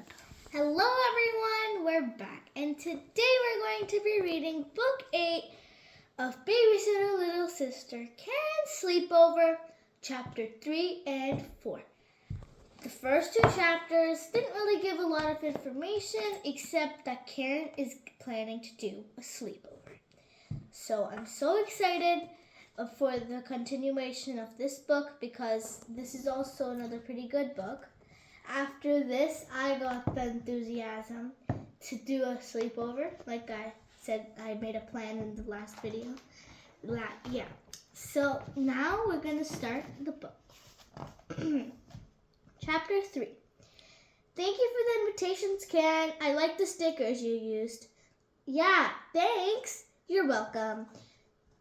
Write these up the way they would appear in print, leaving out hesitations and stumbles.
start. Hello everyone, we're back, and today we're going to be reading Book 8 of Babysitter Little Sister Karen's Sleepover, Chapter 3 and 4. The first two chapters didn't really give a lot of information except that Karen is planning to do a sleepover. So I'm so excited for the continuation of this book because this is also another pretty good book. After this, I got the enthusiasm to do a sleepover. Like I said, I made a plan in the last video. So now we're going to start the book. Chapter 3. Thank you for the invitations, Karen. I like the stickers you used. Yeah, thanks. You're welcome.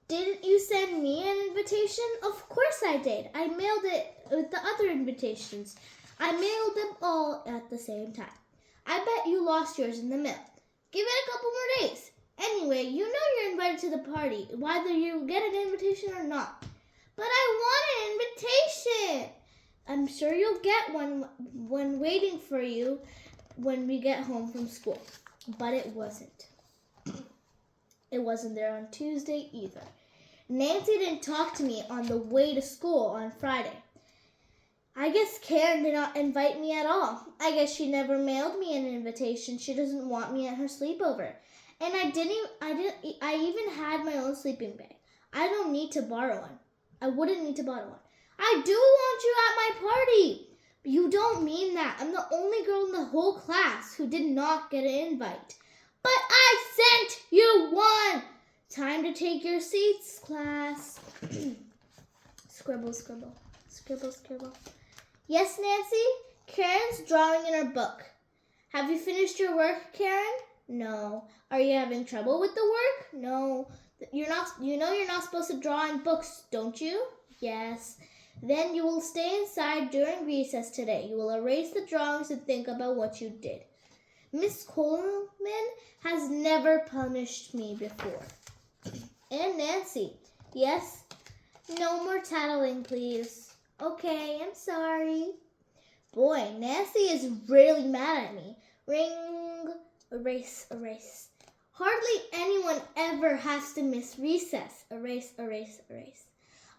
Didn't you send me an invitation? Of course I did. I mailed it with the other invitations. I mailed them all at the same time. I bet you lost yours in the mail. Give it a couple more days. Anyway, you know you're invited to the party, whether you get an invitation or not. But I want an invitation. I'm sure you'll get one when waiting for you when we get home from school. But it wasn't. It wasn't there on Tuesday either. Nancy didn't talk to me on the way to school on Friday. I guess Karen did not invite me at all. I guess she never mailed me an invitation. She doesn't want me at her sleepover. And I even had my own sleeping bag. I don't need to borrow one. I wouldn't need to borrow one. I do want you at my party. You don't mean that. I'm the only girl in the whole class who did not get an invite. But I sent you one. Time to take your seats, class. Scribble, scribble, scribble, scribble. Yes, Nancy? Karen's drawing in her book. Have you finished your work, Karen? No. Are you having trouble with the work? No. You know you're not supposed to draw in books, don't you? Yes. Then you will stay inside during recess today. You will erase the drawings and think about what you did. Miss Coleman has never punished me before. And Nancy. Yes? No more tattling, please. Okay, I'm sorry. Boy, Nancy is really mad at me. Ring, erase, erase. Hardly anyone ever has to miss recess. Erase, erase, erase.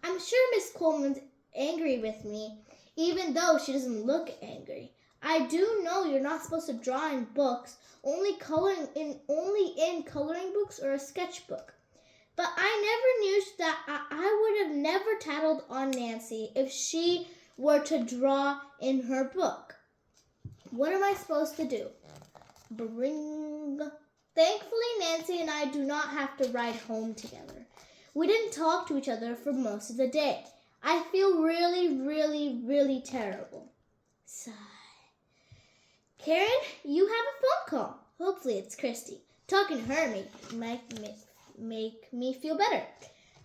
I'm sure Miss Coleman's angry with me, even though she doesn't look angry. I do know you're not supposed to draw in books, only in coloring books or a sketchbook. But I never knew that I would have never tattled on Nancy if she were to draw in her book. What am I supposed to do? Bring. Thankfully, Nancy and I do not have to ride home together. We didn't talk to each other for most of the day. I feel really, really, really terrible. Sigh. Karen, you have a phone call. Hopefully it's Christy. Talking to her make me feel better.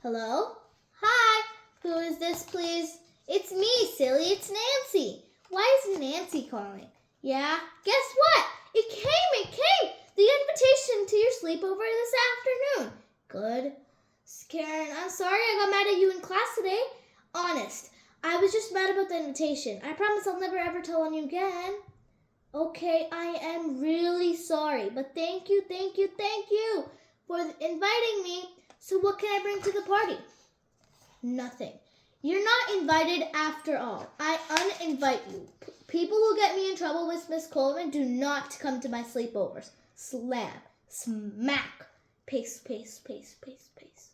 Hello? Hi. Who is this, please? It's me, silly. It's Nancy. Why is Nancy calling? Yeah? Guess what? It came. The invitation to your sleepover this afternoon. Good. Karen, I'm sorry I got mad at you in class today. Honest, I was just mad about the invitation. I promise I'll never ever tell on you again. Okay, I am really sorry, but thank you for inviting me. So what can I bring to the party? Nothing. You're not invited after all. I uninvite you. People who get me in trouble with Miss Coleman do not come to my sleepovers. Slam, smack, paste, paste, paste, paste, paste.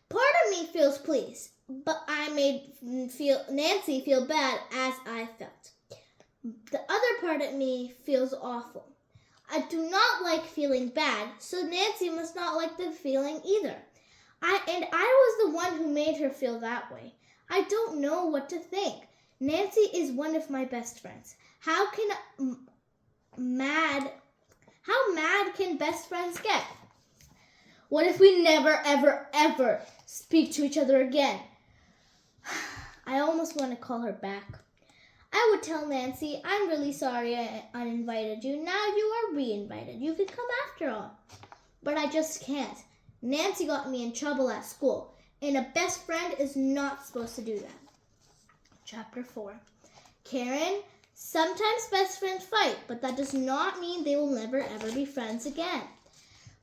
Part of me feels pleased, but I made Nancy feel bad as I felt. The other part of me feels awful. I do not like feeling bad, so Nancy must not like the feeling either. I was the one who made her feel that way. I don't know what to think. Nancy is one of my best friends. How mad can best friends get? What if we never, ever, ever speak to each other again? I almost want to call her back. I would tell Nancy, I'm really sorry I uninvited you. Now you are re-invited. You can come after all. But I just can't. Nancy got me in trouble at school, and a best friend is not supposed to do that. Chapter 4. Karen, Sometimes best friends fight, but that does not mean they will never ever be friends again.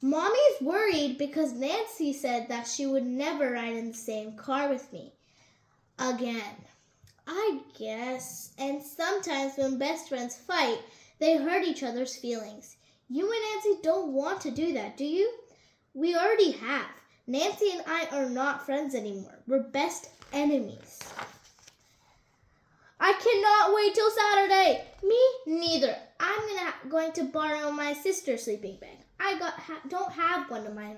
Mommy's worried because Nancy said that she would never ride in the same car with me again. I guess. And sometimes when best friends fight, they hurt each other's feelings. You and Nancy don't want to do that, do you? We already have. Nancy and I are not friends anymore. We're best enemies. I cannot wait till Saturday. Me neither. I'm going to borrow my sister's sleeping bag. I don't have one of my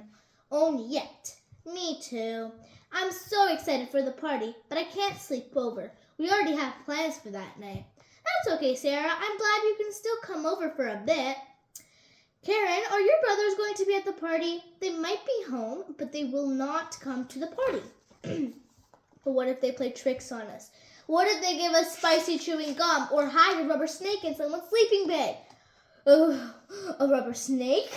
own yet. Me too. I'm so excited for the party, but I can't sleep over. We already have plans for that night. That's okay, Sarah. I'm glad you can still come over for a bit. Karen, are your brothers going to be at the party? They might be home, but they will not come to the party. But what if they play tricks on us? What if they give us spicy chewing gum or hide a rubber snake in someone's sleeping bag? Oh, a rubber snake?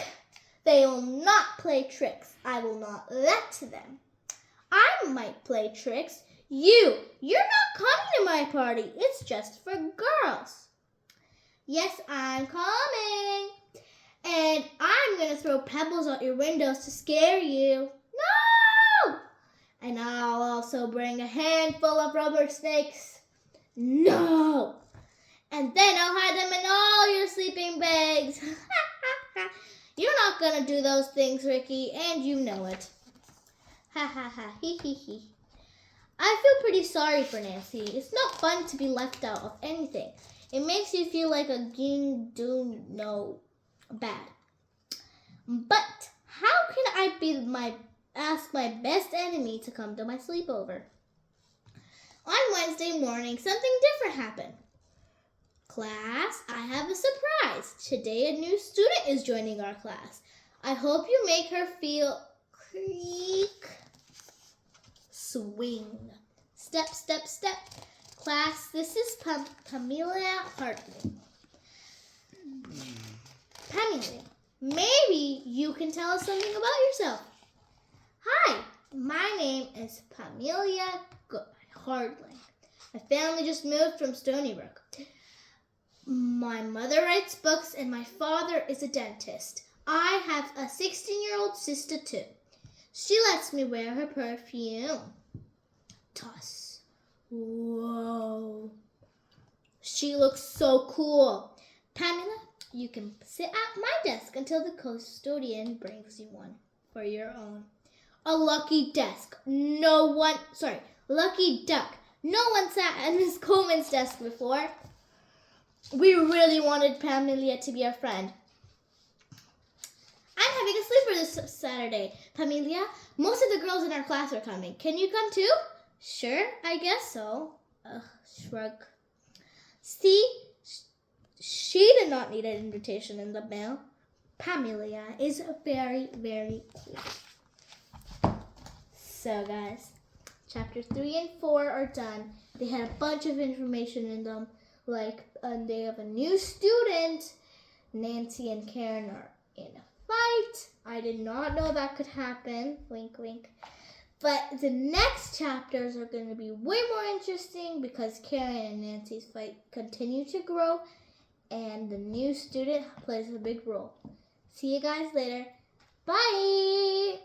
They will not play tricks. I will not let them. I might play tricks. You're not coming to my party. It's just for girls. Yes, I'm coming. And I'm going to throw pebbles out your windows to scare you. No! And I'll also bring a handful of rubber snakes. No! And then I'll hide them in all your sleeping bags. You're not going to do those things, Ricky, and you know it. Ha ha ha, hee hee hee. I feel pretty sorry for Nancy. It's not fun to be left out of anything. It makes you feel like a bad. But how can I ask my best enemy to come to my sleepover? On Wednesday morning, something different happened. Class, I have a surprise. Today a new student is joining our class. I hope you make her feel creak, swing. Step, step, step. Class, this is Pamela Hartley. Pamela, maybe you can tell us something about yourself. Hi, my name is Pamela Hardling. My family just moved from Stony Brook. My mother writes books and my father is a dentist. I have a 16-year-old sister too. She lets me wear her perfume. Toss. Whoa. She looks so cool. Pamela, you can sit at my desk until the custodian brings you one for your own. A lucky desk. Lucky duck. No one sat at Miss Coleman's desk before. We really wanted Pamela to be our friend. I'm having a sleeper this Saturday. Pamela, most of the girls in our class are coming. Can you come too? Sure, I guess so. Shrug. See, she did not need an invitation in the mail. Pamela is very, very cool. So guys, chapters 3 and 4 are done. They had a bunch of information in them. They have a new student. Nancy and Karen are in a fight. I did not know that could happen. Wink, wink. But the next chapters are going to be way more interesting because Karen and Nancy's fight continue to grow and the new student plays a big role. See you guys later. Bye!